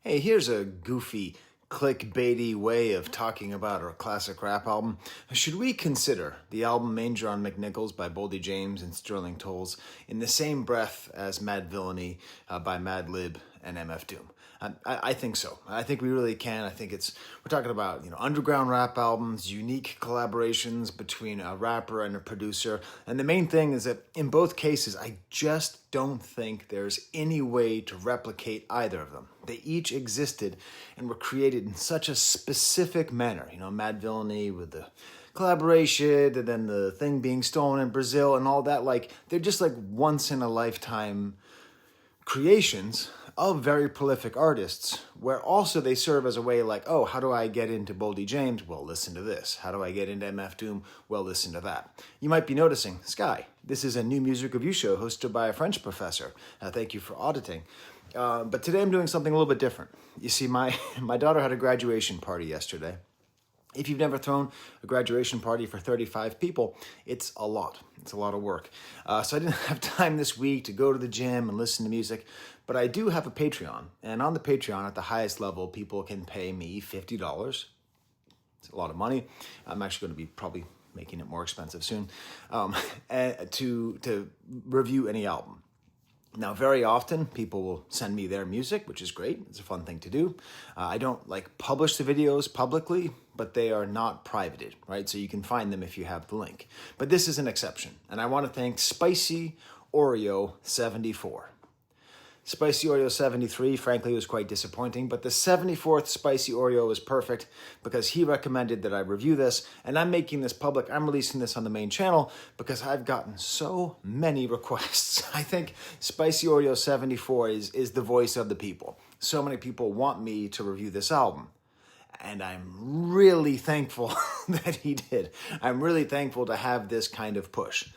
Hey, here's a goofy, clickbaity way of talking about our classic rap album. Should we consider the album Manger on McNichols by Boldy James and Sterling Toles in the same breath as Madvilliany by Madlib and MF Doom? I think so. I think we really can. I think we're talking about, underground rap albums, unique collaborations between a rapper and a producer. And the main thing is that in both cases, I just don't think there's any way to replicate either of them. They each existed and were created in such a specific manner. Madvilliany with the collaboration and then the thing being stolen in Brazil and all that. They're just once in a lifetime creations of very prolific artists, where also they serve as a way how do I get into Boldy James? Well, listen to this. How do I get into MF Doom? Well, listen to that. You might be noticing, Sky, this is a new music review show hosted by a French professor. Thank you for auditing. But today I'm doing something a little bit different. You see, my daughter had a graduation party yesterday. If you've never thrown a graduation party for 35 people, it's a lot. It's a lot of work. So I didn't have time this week to go to the gym and listen to music, but I do have a Patreon. And on the Patreon, at the highest level, people can pay me $50. It's a lot of money. I'm actually going to be probably making it more expensive soon, to review any album. Now, very often, people will send me their music, which is great. It's a fun thing to do. I don't publish the videos publicly, but they are not privated, right? So you can find them if you have the link. But this is an exception, and I want to thank Spicy Oreo 74. Spicy Oreo 73, frankly, was quite disappointing, but the 74th Spicy Oreo was perfect because he recommended that I review this, and I'm making this public. I'm releasing this on the main channel because I've gotten so many requests. I think Spicy Oreo 74 is the voice of the people. So many people want me to review this album, and I'm really thankful that he did. I'm really thankful to have this kind of push.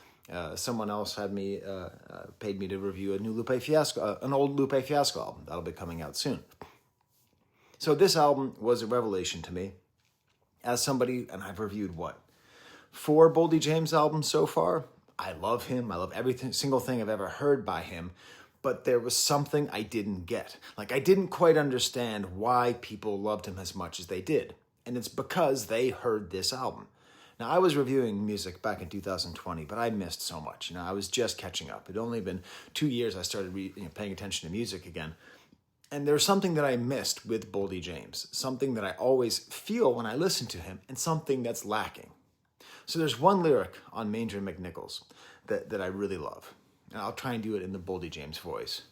Someone else had paid me to review a new Lupe Fiasco, an old Lupe Fiasco album. That'll be coming out soon. So this album was a revelation to me as somebody, and I've reviewed 4 Boldy James albums so far. I love him. I love single thing I've ever heard by him, but there was something I didn't get. I didn't quite understand why people loved him as much as they did. And it's because they heard this album. Now, I was reviewing music back in 2020, but I missed so much. I was just catching up. It'd only been 2 years I started paying attention to music again. And there's something that I missed with Boldy James, something that I always feel when I listen to him, and something that's lacking. So there's one lyric on Manger and McNichols that I really love. And I'll try and do it in the Boldy James voice.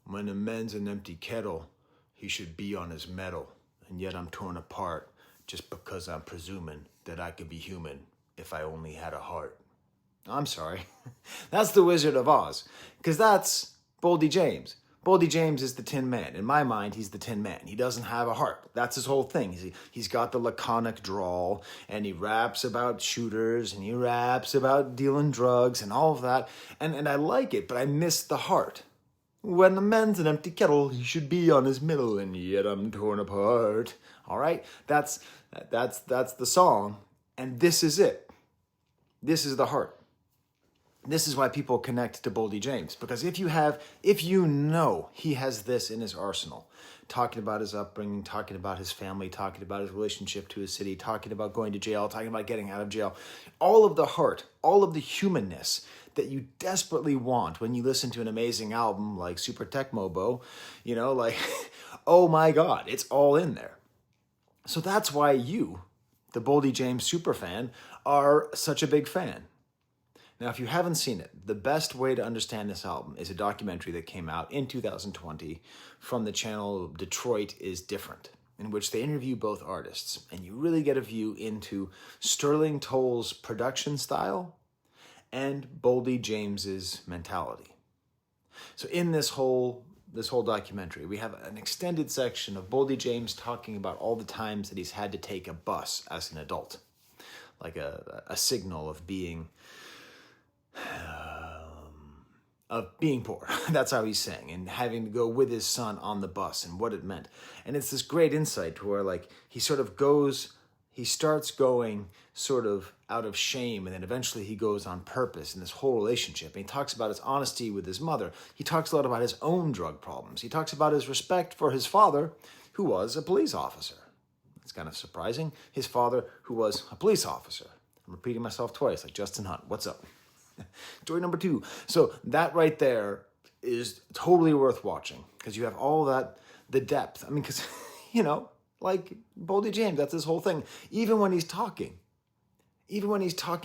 When a man's an empty kettle, he should be on his mettle, and yet I'm torn apart just because I'm presuming that I could be human if I only had a heart. I'm sorry. That's the Wizard of Oz, because that's Boldy James. Boldy James is the Tin Man. In my mind, he's the Tin Man. He doesn't have a heart. That's his whole thing. He's got the laconic drawl, and he raps about shooters, and he raps about dealing drugs and all of that. And I like it, but I miss the heart. When the man's an empty kettle, he should be on his middle, and yet I'm torn apart. All right? That's the song, and this is it. This is the heart. This is why people connect to Boldy James, because if you know he has this in his arsenal, talking about his upbringing, talking about his family, talking about his relationship to his city, talking about going to jail, talking about getting out of jail, all of the heart, all of the humanness that you desperately want when you listen to an amazing album like Super Tecmo, oh my God, it's all in there. So that's why you, the Boldy James superfan, are such a big fan. Now, if you haven't seen it, the best way to understand this album is a documentary that came out in 2020 from the channel Detroit is Different, in which they interview both artists, and you really get a view into Sterling Toles' production style and Boldy James's mentality. So in this whole documentary, we have an extended section of Boldy James talking about all the times that he's had to take a bus as an adult, like a signal of being poor. That's how he's saying, and having to go with his son on the bus and what it meant. And it's this great insight to where he sort of goes, he starts going sort of out of shame, and then eventually he goes on purpose in this whole relationship. And he talks about his honesty with his mother. He talks a lot about his own drug problems. He talks about his respect for his father, who was a police officer. It's kind of surprising. His father, who was a police officer. I'm repeating myself twice, like Justin Hunt. What's up? Story number 2. So that right there is totally worth watching, because you have all that, the depth. I mean, because, like Boldy James, that's his whole thing. Even when he's talking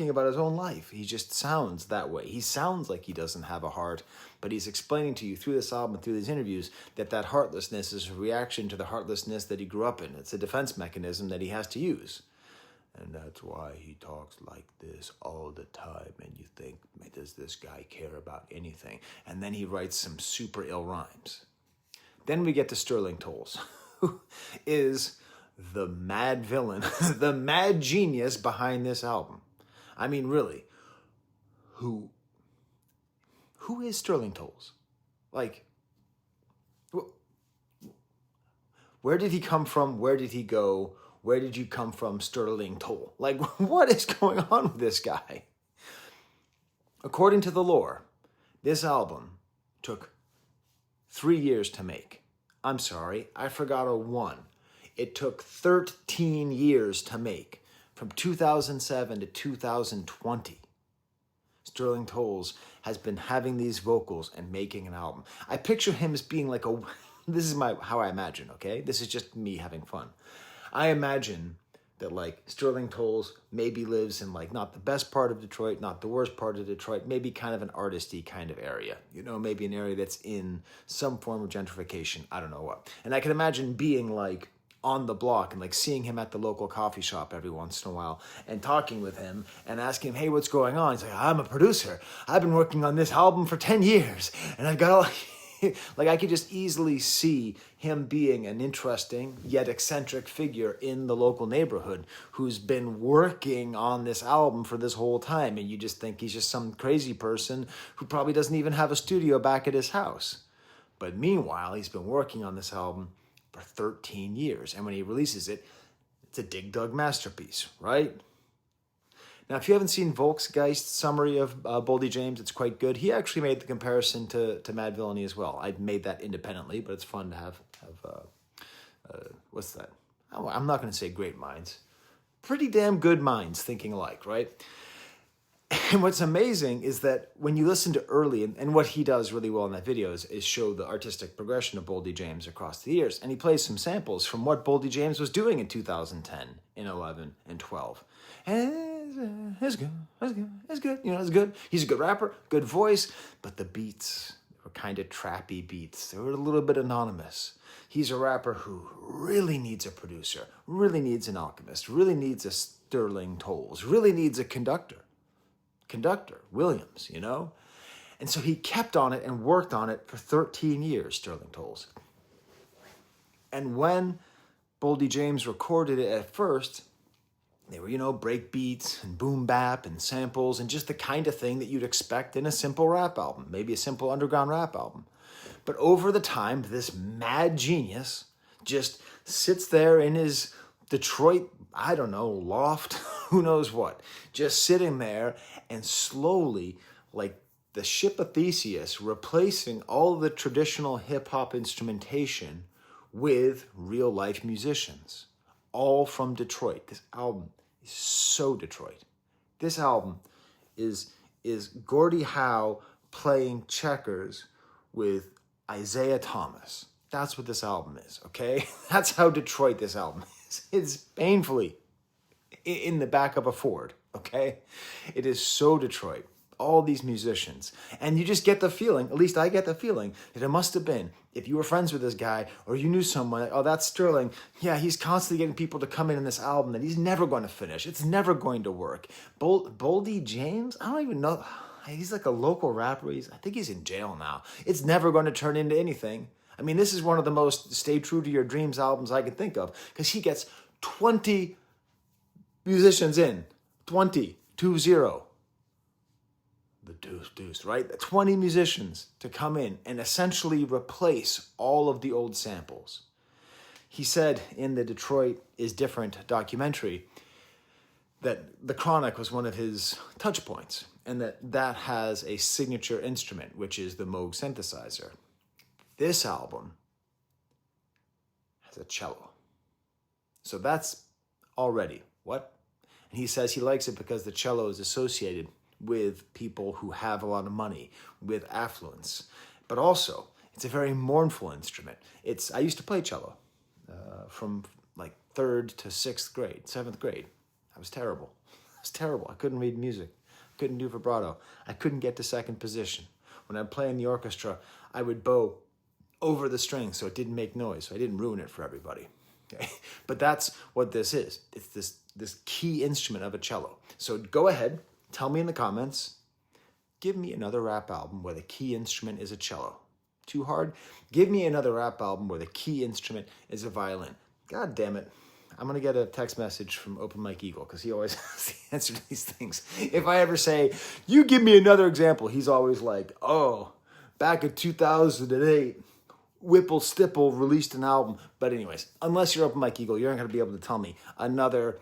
about his own life, he just sounds that way. He sounds like he doesn't have a heart, but he's explaining to you through this album and through these interviews that heartlessness is a reaction to the heartlessness that he grew up in. It's a defense mechanism that he has to use. And that's why he talks like this all the time. And you think, does this guy care about anything? And then he writes some super ill rhymes. Then we get to Sterling Toles, who is the mad villain, the mad genius behind this album. I mean, really, who is Sterling Toles? Like, where did he come from? Where did he go? Where did you come from, Sterling Toles? Like, what is going on with this guy? According to the lore, this album took 3 years to make. I'm sorry, I forgot a 1. It took 13 years to make, from 2007 to 2020. Sterling Toles has been having these vocals and making an album. I picture him as being like this is how I imagine, okay? This is just me having fun. I imagine that like Sterling Toles maybe lives in like not the best part of Detroit, not the worst part of Detroit, maybe kind of an artisty kind of area. Maybe an area that's in some form of gentrification. I don't know what. And I can imagine being like on the block and like seeing him at the local coffee shop every once in a while and talking with him and asking him, hey, what's going on? He's like, I'm a producer. I've been working on this album for 10 years and I've got all... Like I could just easily see him being an interesting yet eccentric figure in the local neighborhood who's been working on this album for this whole time. And you just think he's just some crazy person who probably doesn't even have a studio back at his house. But meanwhile, he's been working on this album for 13 years. And when he releases it, it's a dig dug masterpiece, right? Now, if you haven't seen Volksgeist's summary of Boldy James, it's quite good. He actually made the comparison to Madvilliany as well. I made that independently, but it's fun to have what's that? I'm not going to say great minds. Pretty damn good minds thinking alike, right? And what's amazing is that when you listen to early, and what he does really well in that video is show the artistic progression of Boldy James across the years. And he plays some samples from what Boldy James was doing in 2010, in 11, and 12. And it's good. It's good. He's a good rapper, good voice, but the beats were kind of trappy beats. They were a little bit anonymous. He's a rapper who really needs a producer, really needs an alchemist, really needs a Sterling Toles, really needs a conductor, Williams, And so he kept on it and worked on it for 13 years, Sterling Toles. And when Boldy James recorded it at first, they were, break beats and boom bap and samples and just the kind of thing that you'd expect in a simple rap album, maybe a simple underground rap album. But over the time, this mad genius just sits there in his Detroit, loft, who knows what, just sitting there and slowly, like the ship of Theseus, replacing all the traditional hip-hop instrumentation with real-life musicians, all from Detroit. This album is so Detroit. This album is Gordie Howe playing checkers with Isaiah Thomas. That's what this album is, okay? That's how Detroit this album is. It's painfully in the back of a Ford, okay? It is so Detroit. All these musicians. And you just get the feeling, at least I get the feeling, that it must have been, if you were friends with this guy, or you knew someone, oh, that's Sterling. Yeah, he's constantly getting people to come in this album that he's never going to finish. It's never going to work. Boldy James? I don't even know. He's like a local rapper. I think he's in jail now. It's never going to turn into anything. I mean, this is one of the most Stay True to Your Dreams albums I can think of, because he gets 20 musicians in. 20. 2-0. The deuce, right? 20 musicians to come in and essentially replace all of the old samples. he said in the Detroit is Different documentary that the Chronic was one of his touch points, and that has a signature instrument, which is the Moog synthesizer. This album has a cello. So that's already what? And he says he likes it because the cello is associated with people who have a lot of money, with affluence. But also, it's a very mournful instrument. I used to play cello from like 3rd to 6th grade, 7th grade. I was terrible. I couldn't read music. I couldn't do vibrato. I couldn't get to second position. When I'd play in the orchestra, I would bow over the strings so it didn't make noise, so I didn't ruin it for everybody. Okay? But that's what this is. It's this key instrument of a cello. So go ahead, tell me in the comments, give me another rap album where the key instrument is a cello. Too hard? Give me another rap album where the key instrument is a violin. God damn it. I'm going to get a text message from Open Mike Eagle because he always has the answer to these things. If I ever say, you give me another example, he's always like, oh, back in 2008, Whipple Stipple released an album. But anyways, unless you're Open Mike Eagle, you're not going to be able to tell me another,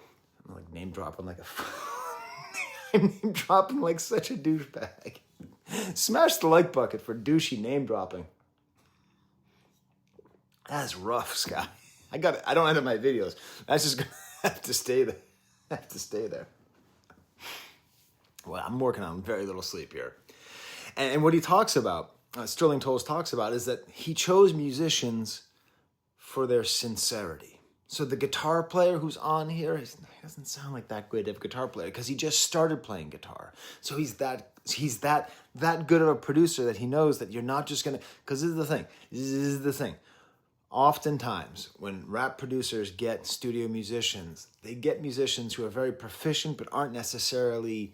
I'm like name dropping like I'm name dropping like such a douchebag. Smash the like bucket for douchey name dropping. That's rough, Sky. I don't edit my videos. That's just gonna have to stay there. Well, I'm working on very little sleep here. And what he talks about, Sterling Toles talks about, is that he chose musicians for their sincerity. So the guitar player who's on here, he doesn't sound like that good of a guitar player because he just started playing guitar. So he's that good of a producer that he knows that you're not just gonna, because this is the thing. Oftentimes, when rap producers get studio musicians, they get musicians who are very proficient but aren't necessarily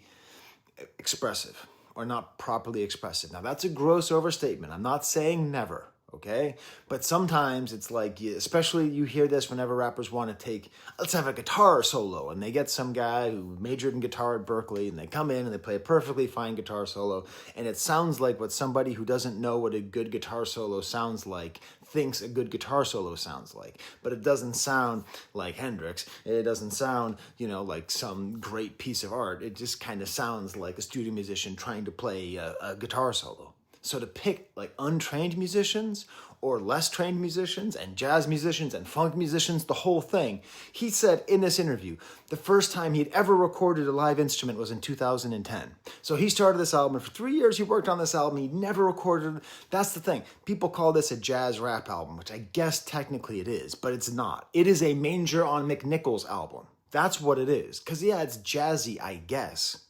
expressive or not properly expressive. Now, that's a gross overstatement. I'm not saying never, okay? But sometimes it's like, especially you hear this whenever rappers want to let's have a guitar solo, and they get some guy who majored in guitar at Berkeley, and they come in and they play a perfectly fine guitar solo, and it sounds like what somebody who doesn't know what a good guitar solo sounds like thinks a good guitar solo sounds like. But it doesn't sound like Hendrix. It doesn't sound, like some great piece of art. It just kind of sounds like a studio musician trying to play a guitar solo. So to pick like untrained musicians or less trained musicians and jazz musicians and funk musicians, the whole thing, he said in this interview, the first time he'd ever recorded a live instrument was in 2010. So he started this album, and for 3 years he worked on this album. He never recorded. That's the thing. People call this a jazz rap album, which I guess technically it is, but it's not. It is a Manger on McNichols album. That's what it is. Because yeah, it's jazzy, I guess.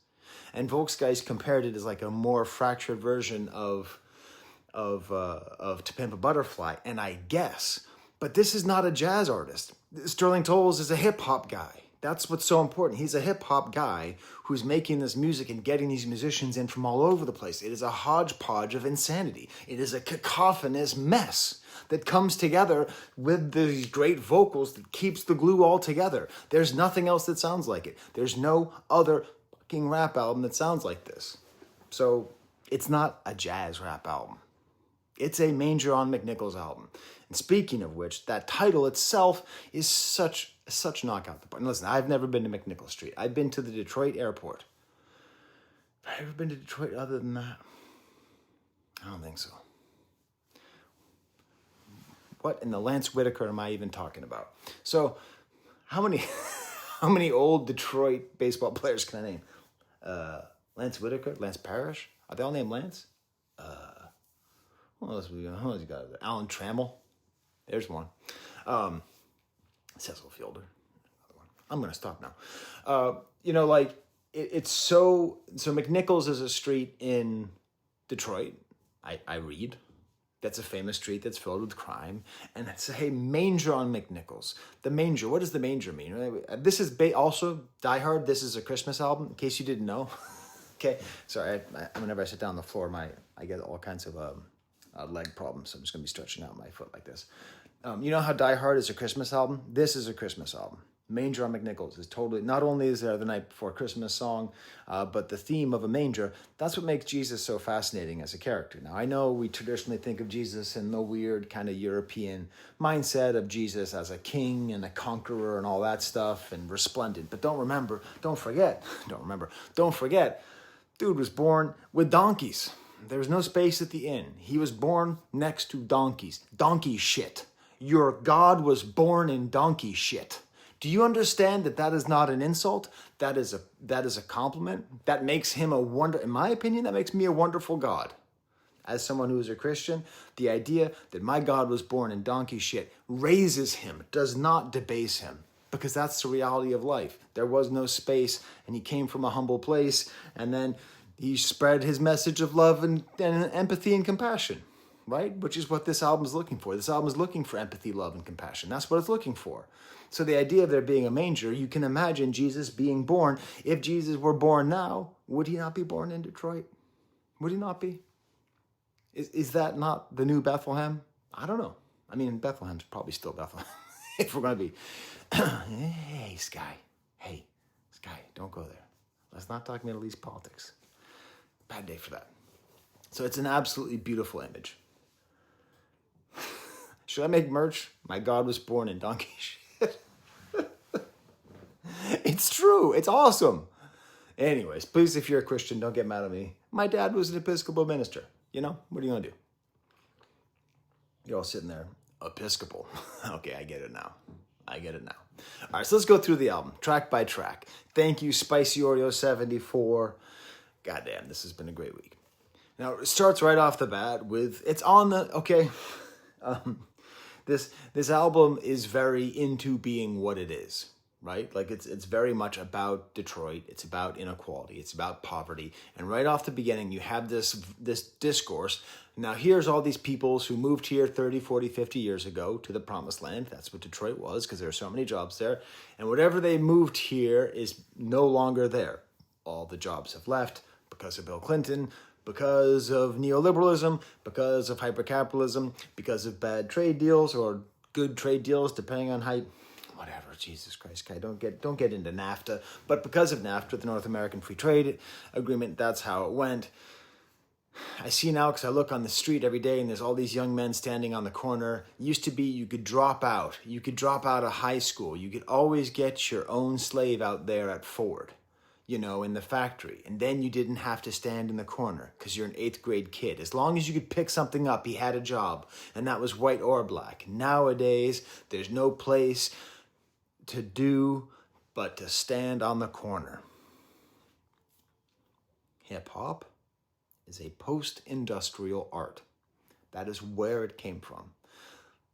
And Volksgeist compared it as like a more fractured version of To Pimp a Butterfly, and I guess. But this is not a jazz artist. Sterling Toles is a hip-hop guy. That's what's so important. He's a hip-hop guy who's making this music and getting these musicians in from all over the place. It is a hodgepodge of insanity. It is a cacophonous mess that comes together with these great vocals that keeps the glue all together. There's nothing else that sounds like it. There's no other fucking rap album that sounds like this. So it's not a jazz rap album. It's a Manger on McNichols album. And speaking of which, that title itself is such knockout the park. And listen, I've never been to McNichols Street. I've been to the Detroit airport. Have I ever been to Detroit other than that? I don't think so. What in the Lance Whitaker am I even talking about? So, how many old Detroit baseball players can I name? Lance Whitaker, Lance Parrish. Are they all named Lance? Who else we got? Alan Trammell. There's one. Cecil Fielder. Another one. I'm going to stop now. It's so McNichols is a street in Detroit. I read. That's a famous street that's filled with crime. And it's a Manger on McNichols. The Manger, what does the Manger mean? This is also Die Hard. This is a Christmas album, in case you didn't know. Okay, sorry, whenever I sit down on the floor, I get all kinds of leg problems, so I'm just going to be stretching out my foot like this. You know how Die Hard is a Christmas album? This is a Christmas album. Manger on McNichols is totally, not only is there the Night Before Christmas song, but the theme of a manger, that's what makes Jesus so fascinating as a character. Now, I know we traditionally think of Jesus in the weird kind of European mindset of Jesus as a king and a conqueror and all that stuff and resplendent, but don't forget, dude was born with donkeys. There was no space at the inn. He was born next to donkeys. Donkey shit. Your God was born in donkey shit. Do you understand that that is not an insult? That is a compliment. That makes him in my opinion, that makes me a wonderful God. As someone who is a Christian, the idea that my God was born in donkey shit raises him, does not debase him, because that's the reality of life. There was no space, and he came from a humble place, and then he spread his message of love and empathy and compassion, right? Which is what this album is looking for. This album is looking for empathy, love, and compassion. That's what it's looking for. So the idea of there being a manger, you can imagine Jesus being born. If Jesus were born now, would he not be born in Detroit? Would he not be? Is that not the new Bethlehem? I don't know. I mean, Bethlehem's probably still Bethlehem. If we're going to be, hey, Sky, don't go there. Let's not talk Middle East politics. Bad day for that. So it's an absolutely beautiful image. Should I make merch? My God was born in donkey shit. It's true. It's awesome. Anyways, please, if you're a Christian, don't get mad at me. My dad was an Episcopal minister. You know, what are you going to do? You're all sitting there. Episcopal. Okay, I get it now. All right, so let's go through the album, track by track. Thank you, Spicy Oreo 74. Goddamn, this has been a great week. Now, it starts right off the bat with, it's on the, okay, this album is very into being what it is, right? Like, it's very much about Detroit. It's about inequality. It's about poverty. And right off the beginning, you have this discourse. Now, here's all these peoples who moved here 30, 40, 50 years ago to the promised land. That's what Detroit was, because there are so many jobs there. And whatever they moved here is no longer there. All the jobs have left because of Bill Clinton, because of neoliberalism, because of hypercapitalism, because of bad trade deals or good trade deals, depending on how, whatever, Jesus Christ, guy, don't get into NAFTA. But because of NAFTA, the North American Free Trade Agreement, that's how it went. I see now, because I look on the street every day and there's all these young men standing on the corner. It used to be you could drop out. You could drop out of high school. You could always get your own slave out there at Ford, you know, in the factory. And then you didn't have to stand in the corner because you're an 8th grade kid. As long as you could pick something up, he had a job. And that was white or black. Nowadays, there's no place to do but to stand on the corner. Hip-hop is a post-industrial art. That is where it came from.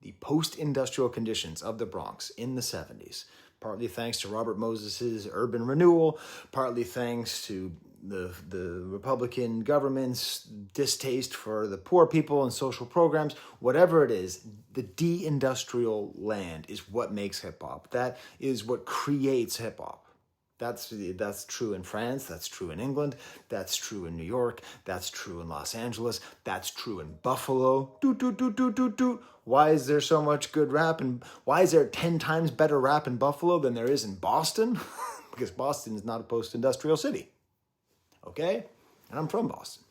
The post-industrial conditions of the Bronx in the 70s, partly thanks to Robert Moses's urban renewal, partly thanks to the Republican government's distaste for the poor people and social programs, whatever it is, the de-industrial land is what makes hip-hop. That is what creates hip-hop. That's true in France, that's true in England, that's true in New York, that's true in Los Angeles, that's true in Buffalo. Why is there so much good rap, and why is there 10 times better rap in Buffalo than there is in Boston? Because Boston is not a post-industrial city. Okay? And I'm from Boston.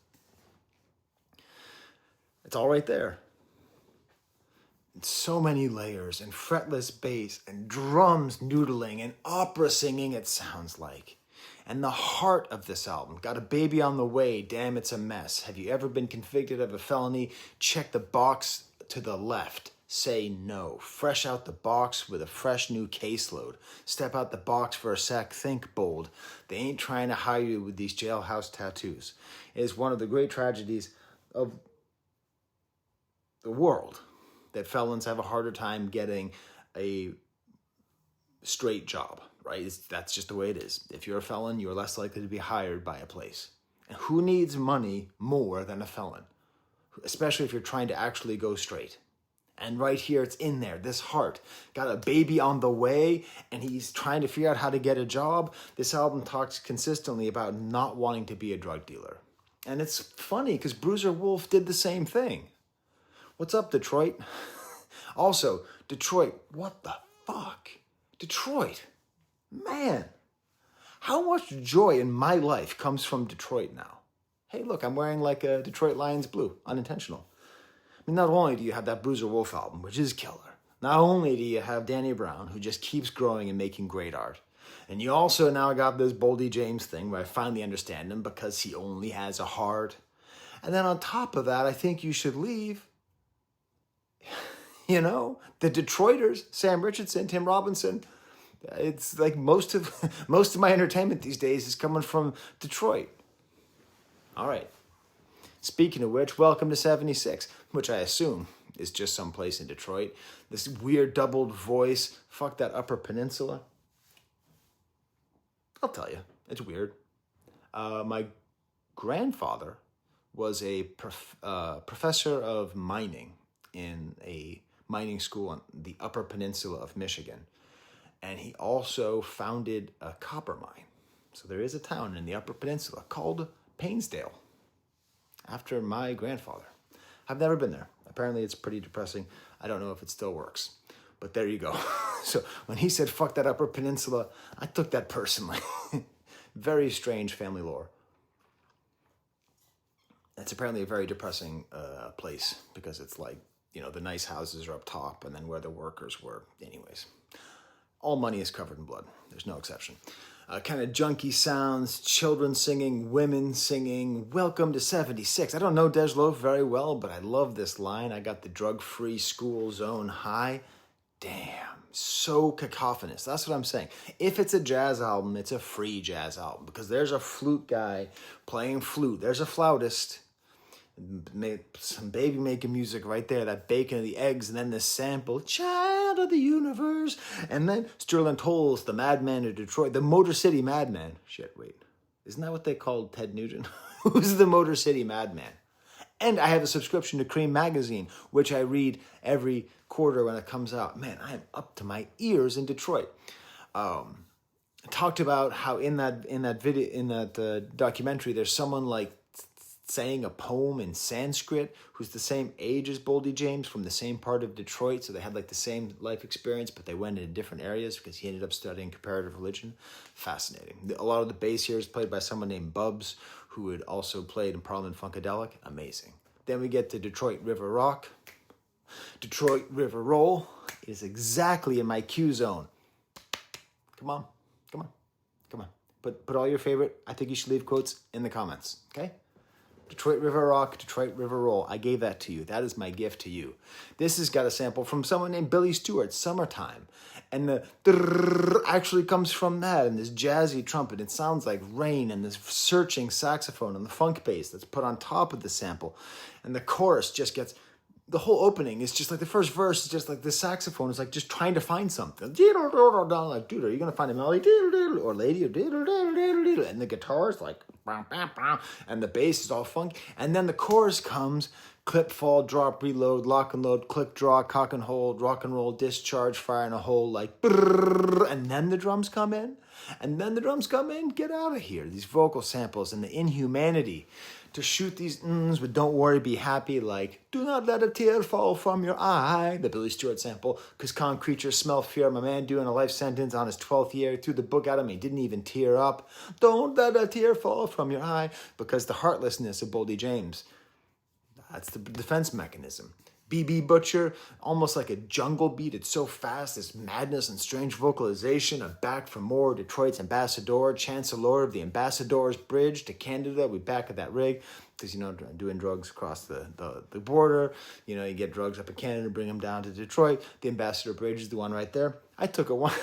It's all right there. So many layers and fretless bass and drums noodling and opera singing, it sounds like. And the heart of this album, got a baby on the way, damn it's a mess. Have you ever been convicted of a felony? Check the box to the left. Say no. Fresh out the box with a fresh new caseload. Step out the box for a sec, think bold. They ain't trying to hire you with these jailhouse tattoos. It is one of the great tragedies of the world that felons have a harder time getting a straight job, right? That's just the way it is. If you're a felon, you're less likely to be hired by a place. And who needs money more than a felon? Especially if you're trying to actually go straight. And right here, it's in there, this heart. Got a baby on the way, and he's trying to figure out how to get a job. This album talks consistently about not wanting to be a drug dealer. And it's funny, because Bruiser Wolf did the same thing. What's up, Detroit? Also, Detroit, what the fuck? Detroit. Man, how much joy in my life comes from Detroit now? Hey, look, I'm wearing like a Detroit Lions blue, unintentional. I mean, not only do you have that Bruiser Wolf album, which is killer, not only do you have Danny Brown, who just keeps growing and making great art, and you also now got this Boldy James thing where I finally understand him because he only has a heart. And then on top of that, I think you should leave, the Detroiters, Sam Richardson, Tim Robinson. It's like most of my entertainment these days is coming from Detroit. All right. Speaking of which, welcome to 76, which I assume is just someplace in Detroit. This weird doubled voice. Fuck that Upper Peninsula. I'll tell you, it's weird. My grandfather was a professor of mining in a mining school on the Upper Peninsula of Michigan. And he also founded a copper mine. So there is a town in the Upper Peninsula called Painesdale, after my grandfather. I've never been there. Apparently it's pretty depressing. I don't know if it still works. But there you go. So when he said, fuck that Upper Peninsula, I took that personally. Very strange family lore. It's apparently a very depressing place because it's like, the nice houses are up top and then where the workers were. Anyways, all money is covered in blood. There's no exception. Kind of junky sounds, children singing, women singing. Welcome to 76. I don't know Dej Loaf very well, but I love this line. I got the drug-free school zone high. Damn, so cacophonous. That's what I'm saying. If it's a jazz album, it's a free jazz album because there's a flute guy playing flute. There's a flautist. Some baby making music right there, that bacon and the eggs, and then the sample, child of the universe, and then Sterling Toles, the madman of Detroit, the Motor City Madman. Shit, wait, isn't that what they called Ted Nugent? Who's the Motor City Madman? And I have a subscription to Cream Magazine, which I read every quarter when it comes out. Man, I am up to my ears in Detroit. I talked about how in that documentary, there's someone like saying a poem in Sanskrit who's the same age as Boldy James from the same part of Detroit. So they had like the same life experience, but they went in different areas because he ended up studying comparative religion. Fascinating. A lot of the bass here is played by someone named Bubs, who had also played in Parliament Funkadelic. Amazing. Then we get to Detroit River Rock. Detroit River Roll is exactly in my cue zone. Come on. Put all your favorite, I think you should leave quotes in the comments, okay? Detroit River Rock, Detroit River Roll. I gave that to you. That is my gift to you. This has got a sample from someone named Billy Stewart, Summertime. And the actually comes from that, and this jazzy trumpet. It sounds like rain, and this searching saxophone and the funk bass that's put on top of the sample. And the chorus just gets... The whole opening is just like the first verse is just like the saxophone is like just trying to find something. Like, dude, are you going to find a melody? Or lady? And the guitar is like, and the bass is all funky. And then the chorus comes, clip, fall, drop, reload, lock and load, click, draw, cock and hold, rock and roll, discharge, fire in a hole, like, and then the drums come in. And then the drums come in, get out of here. These vocal samples and the inhumanity to shoot these but don't worry, be happy, like, do not let a tear fall from your eye, the Billy Stewart sample, because calm creatures smell fear, my man doing a life sentence on his 12th year, threw the book at him, he didn't even tear up, don't let a tear fall from your eye, because the heartlessness of Boldy James, that's the defense mechanism. B.B. Butcher, almost like a jungle beat. It's so fast, this madness and strange vocalization of Back for More, Detroit's Ambassador, Chancellor of the Ambassador's Bridge to Canada. We back at that rig because, doing drugs across the border. You get drugs up in Canada, bring them down to Detroit. The Ambassador Bridge is the one right there. I took a one.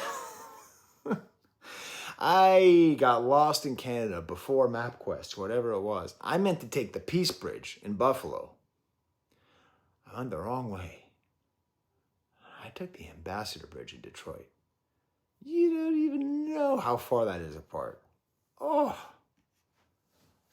I got lost in Canada before MapQuest, whatever it was. I meant to take the Peace Bridge in Buffalo. I went the wrong way. I took the Ambassador Bridge in Detroit. You don't even know how far that is apart. Oh.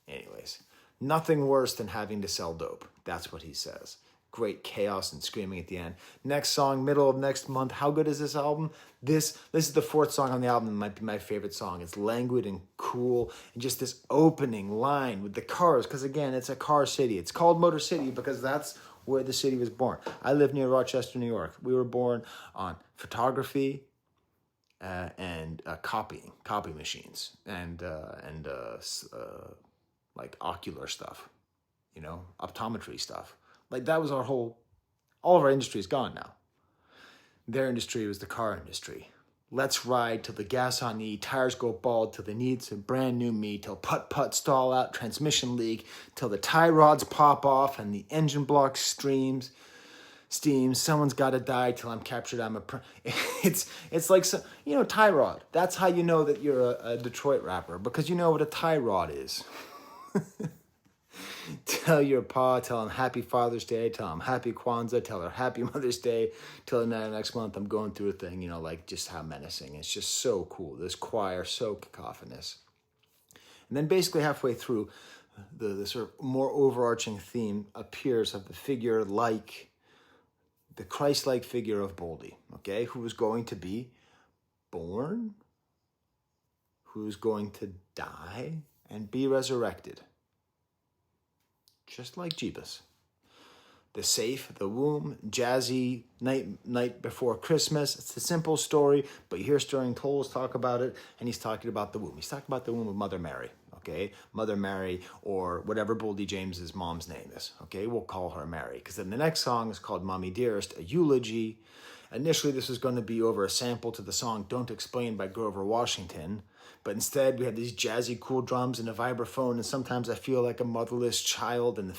Anyways, nothing worse than having to sell dope. That's what he says. Great chaos and screaming at the end. Next song, middle of next month. How good is this album? This is the fourth song on the album. It might be my favorite song. It's languid and cool. And just this opening line with the cars. Because again, it's a car city. It's called Motor City because that's where the city was born. I live near Rochester, New York. We were born on photography and copy machines, and like ocular stuff, optometry stuff. Like that was all of our industry is gone now. Their industry was the car industry. Let's ride till the gas on E, tires go bald, till they need some brand new me, till putt-putt stall out, transmission leak, till the tie rods pop off and the engine block steam, someone's got to die till I'm captured. It's like, tie rod. That's how you know that you're a Detroit rapper, because you know what a tie rod is. Tell your pa, tell him Happy Father's Day, tell him Happy Kwanzaa, tell her Happy Mother's Day, tell her next month I'm going through a thing, like just how menacing. It's just so cool. This choir, so cacophonous. And then basically halfway through, the sort of more overarching theme appears of the figure like, the Christ-like figure of Boldy, okay, who is going to be born, who's going to die and be resurrected. Just like Jeebus. The safe, the womb, jazzy, night before Christmas. It's a simple story, but you hear Sterling Toles talk about it, and he's talking about the womb. He's talking about the womb of Mother Mary, okay? Mother Mary, or whatever Boldy James's mom's name is, okay? We'll call her Mary, because then the next song is called Mommy Dearest, a eulogy. Initially, this was going to be over a sample to the song Don't Explain by Grover Washington, but instead we had these jazzy, cool drums and a vibraphone, and sometimes I feel like a motherless child, and these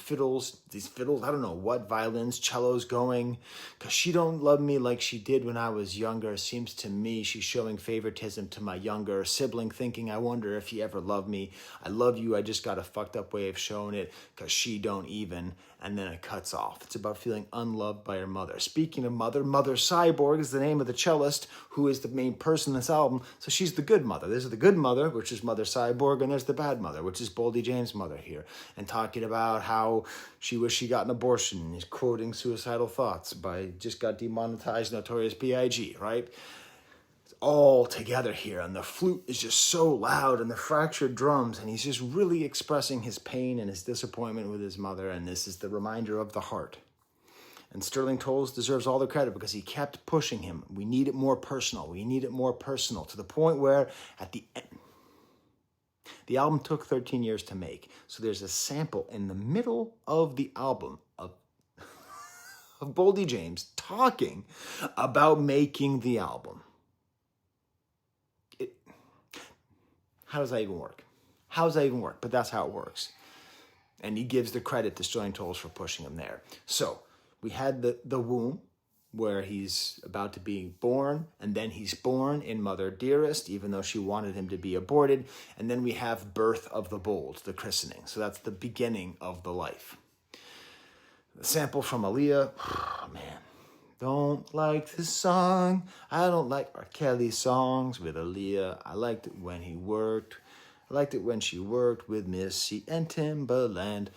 fiddles, I don't know what, violins, cellos going, because she don't love me like she did when I was younger. Seems to me she's showing favoritism to my younger sibling, thinking, I wonder if he ever loved me. I love you, I just got a fucked up way of showing it, because she don't even, and then it cuts off. It's about feeling unloved by her mother. Speaking of Mother Cyborg is the name of the cellist, who is the main person in this album, so she's the good mother. There's the good mother, which is Mother Cyborg, and there's the bad mother, which is Boldy James' mother here, and talking about how she wished she got an abortion, and he's quoting Suicidal Thoughts by just got demonetized Notorious B.I.G., right? It's all together here, and the flute is just so loud, and the fractured drums, and he's just really expressing his pain and his disappointment with his mother, and this is the reminder of the heart. And Sterling Toles deserves all the credit because he kept pushing him. We need it more personal. We need it more personal, to the point where at the end, the album took 13 years to make. So there's a sample in the middle of the album of Boldy James talking about making the album. How does that even work? How does that even work? But that's how it works. And he gives the credit to Sterling Toles for pushing him there. So we had the womb, where he's about to be born, and then he's born in Mother Dearest, even though she wanted him to be aborted. And then we have birth of the bold, the christening. So that's the beginning of the life. The sample from Aaliyah, oh, man. Don't like this song. I don't like R. Kelly songs with Aaliyah. I liked it when he worked. I liked it when she worked with Missy and Timbaland.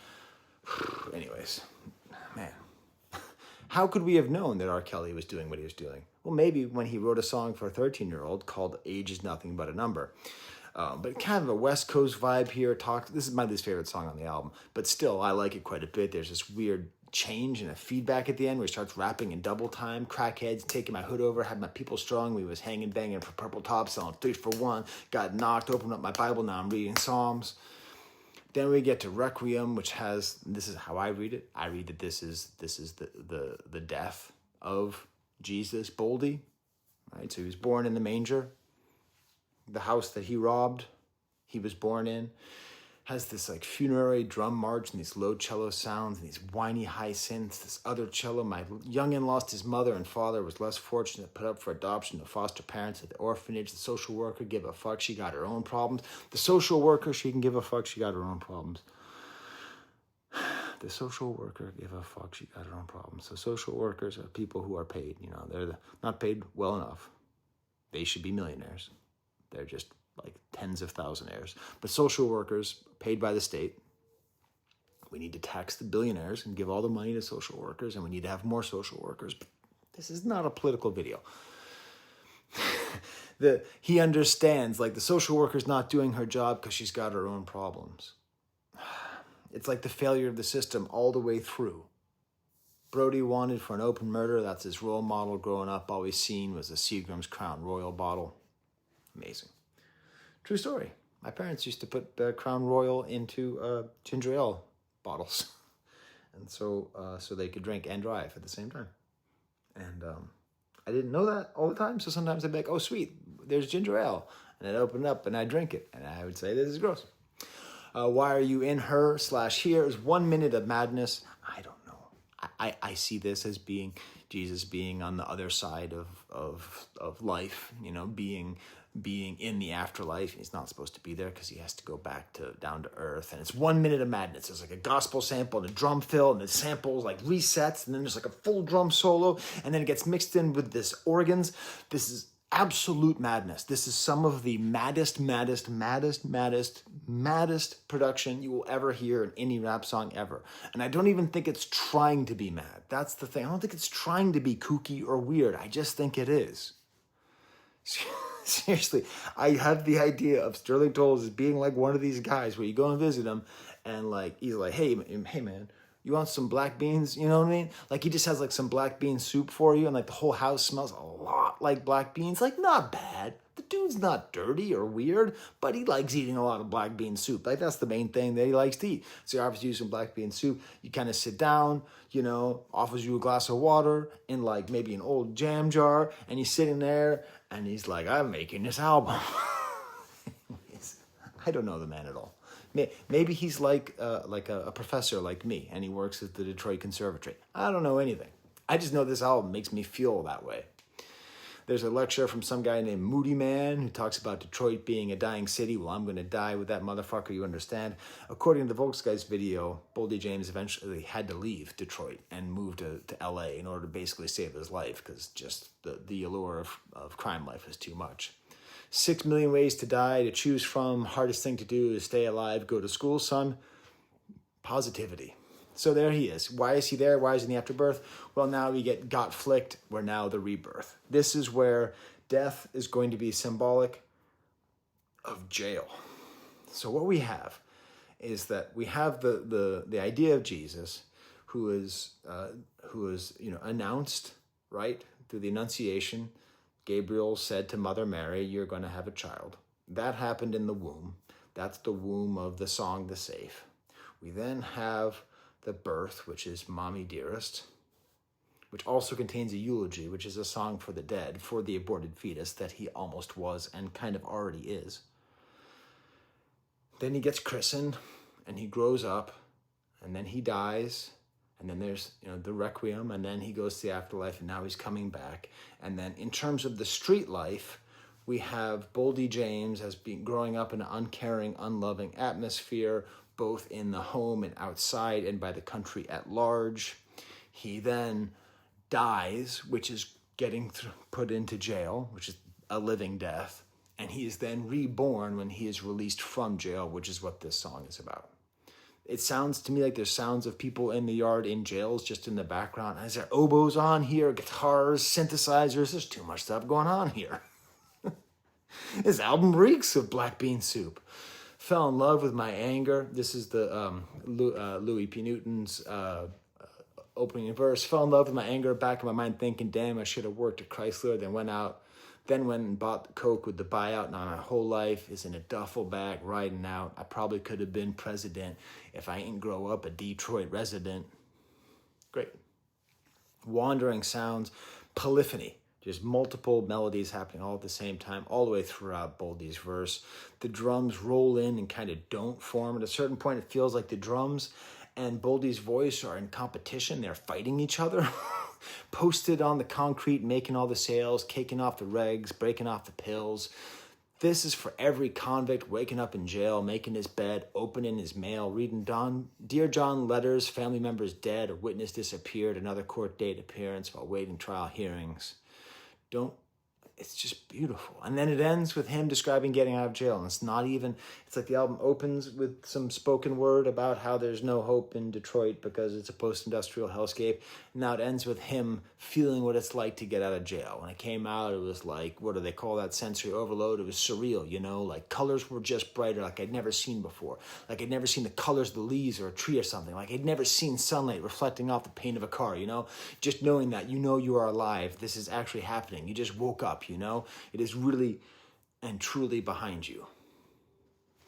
Anyways, man. How could we have known that R. Kelly was doing what he was doing? Well, maybe when he wrote a song for a 13-year-old called Age is Nothing But a Number. But kind of a West Coast vibe here. This is my least favorite song on the album, but still, I like it quite a bit. There's this weird change and a feedback at the end where he starts rapping in double time. Crackheads, taking my hood over, had my people strong. We was hanging, banging for purple tops, selling 3 for 1. Got knocked, opened up my Bible, now I'm reading Psalms. Then we get to Requiem, which has, this is how I read it. I read that this is the death of Jesus, Boldy, right? So he was born in the manger, the house that he robbed, he was born in. Has this like funerary drum march and these low cello sounds and these whiny high synths. This other cello, my youngin' lost his mother and father, was less fortunate, put up for adoption to foster parents at the orphanage. The social worker, give a fuck, she got her own problems. The social worker, she can give a fuck, she got her own problems. The social worker, give a fuck, she got her own problems. So social workers are people who are paid, they're not paid well enough. They should be millionaires. They're just like tens of thousandaires. But social workers paid by the state, we need to tax the billionaires and give all the money to social workers, and we need to have more social workers. But this is not a political video. He understands, like, the social worker's not doing her job because she's got her own problems. It's like the failure of the system all the way through. Brody wanted for an open murder. That's his role model growing up. Always seen was a Seagram's Crown Royal bottle. Amazing. True story. My parents used to put Crown Royal into ginger ale bottles, and so they could drink and drive at the same time. And I didn't know that all the time, so sometimes I'd be like, "Oh, sweet, there's ginger ale," and I'd open it up and I'd drink it, and I would say, "This is gross." Why are you in her/here is 1 minute of madness. I don't know. I see this as being Jesus being on the other side of life, being in the afterlife. He's not supposed to be there because he has to go back down to earth. And it's 1 minute of madness. There's like a gospel sample and a drum fill, and the samples like resets, and then there's like a full drum solo, and then it gets mixed in with this organs. This is absolute madness. This is some of the maddest production you will ever hear in any rap song ever. And I don't even think it's trying to be mad. That's the thing. I don't think it's trying to be kooky or weird. I just think it is. Seriously, I have the idea of Sterling Toles as being like one of these guys where you go and visit him and like he's like, hey man, you want some black beans? You know what I mean? Like he just has like some black bean soup for you, and like the whole house smells a lot like black beans. Like not bad. The dude's not dirty or weird, but he likes eating a lot of black bean soup. Like that's the main thing that he likes to eat. So he offers you some black bean soup. You kind of sit down, offers you a glass of water in like maybe an old jam jar, and he's sitting there and he's like, I'm making this album. I don't know the man at all. Maybe he's like a professor like me, and he works at the Detroit Conservatory. I don't know anything. I just know this album makes me feel that way. There's a lecture from some guy named Moody Man who talks about Detroit being a dying city. Well, I'm going to die with that motherfucker, you understand. According to the Volksgeist video, Boldy James eventually had to leave Detroit and move to LA in order to basically save his life because just the allure of crime life is too much. 6 million ways to die, to choose from. Hardest thing to do is stay alive, go to school, son. Positivity. So there he is. Why is he there? Why is he in the afterbirth? Well, now we got flicked. We're now the rebirth. This is where death is going to be symbolic of jail. So what we have is that we have the idea of Jesus who is announced, right, through the Annunciation. Gabriel said to Mother Mary, you're going to have a child. That happened in the womb. That's the womb of the song, The Safe. We then have the birth, which is Mommy Dearest, which also contains a eulogy, which is a song for the dead, for the aborted fetus that he almost was and kind of already is. Then he gets christened, and he grows up, and then he dies, and then there's the Requiem, and then he goes to the afterlife, and now he's coming back. And then in terms of the street life, we have Boldy James as growing up in an uncaring, unloving atmosphere, both in the home and outside and by the country at large. He then dies, which is getting put into jail, which is a living death. And he is then reborn when he is released from jail, which is what this song is about. It sounds to me like there's sounds of people in the yard in jails just in the background. Is there oboes on here, guitars, synthesizers? There's too much stuff going on here. This album reeks of black bean soup. Fell in love with my anger. This is the Louis P. Newton's opening verse. Fell in love with my anger, back in my mind thinking, damn, I should have worked at Chrysler, then went and bought Coke with the buyout. Now my whole life is in a duffel bag riding out. I probably could have been president if I didn't grow up a Detroit resident. Great. Wandering sounds, polyphony. Just multiple melodies happening all at the same time, all the way throughout Boldy's verse. The drums roll in and kind of don't form. At a certain point, it feels like the drums and Boldy's voice are in competition. They're fighting each other. Posted on the concrete, making all the sales, caking off the regs, breaking off the pills. This is for every convict waking up in jail, making his bed, opening his mail, reading Dear John letters, family members dead, a witness disappeared, another court date appearance while waiting trial hearings. It's just beautiful. And then it ends with him describing getting out of jail. And it's like the album opens with some spoken word about how there's no hope in Detroit because it's a post-industrial hellscape. And now it ends with him feeling what it's like to get out of jail. When it came out, it was like, what do they call that? Sensory overload. It was surreal, like colors were just brighter, like I'd never seen before. Like I'd never seen the colors of the leaves or a tree or something. Like I'd never seen sunlight reflecting off the paint of a car, Just knowing that, you are alive. This is actually happening. You just woke up, It is really and truly behind you.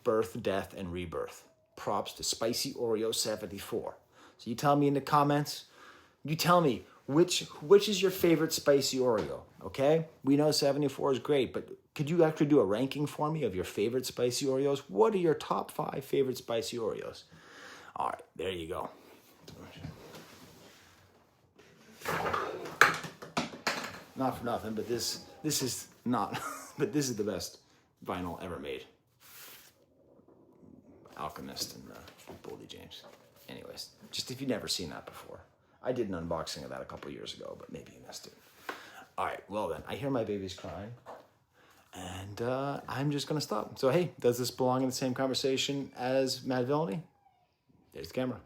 Birth, death, and rebirth. Props to Spicy Oreo 74. So you tell me in the comments, you tell me which is your favorite Spicy Oreo, okay? We know 74 is great, but could you actually do a ranking for me of your favorite Spicy Oreos? What are your top 5 favorite Spicy Oreos? All right, there you go. Not for nothing, but this is not, but this is the best vinyl ever made. Alchemist and Boldy James. Anyways, just if you've never seen that before. I did an unboxing of that a couple years ago, but maybe you missed it. All right, well then, I hear my baby's crying, and I'm just gonna stop. So hey, does this belong in the same conversation as Madvilliany? There's the camera.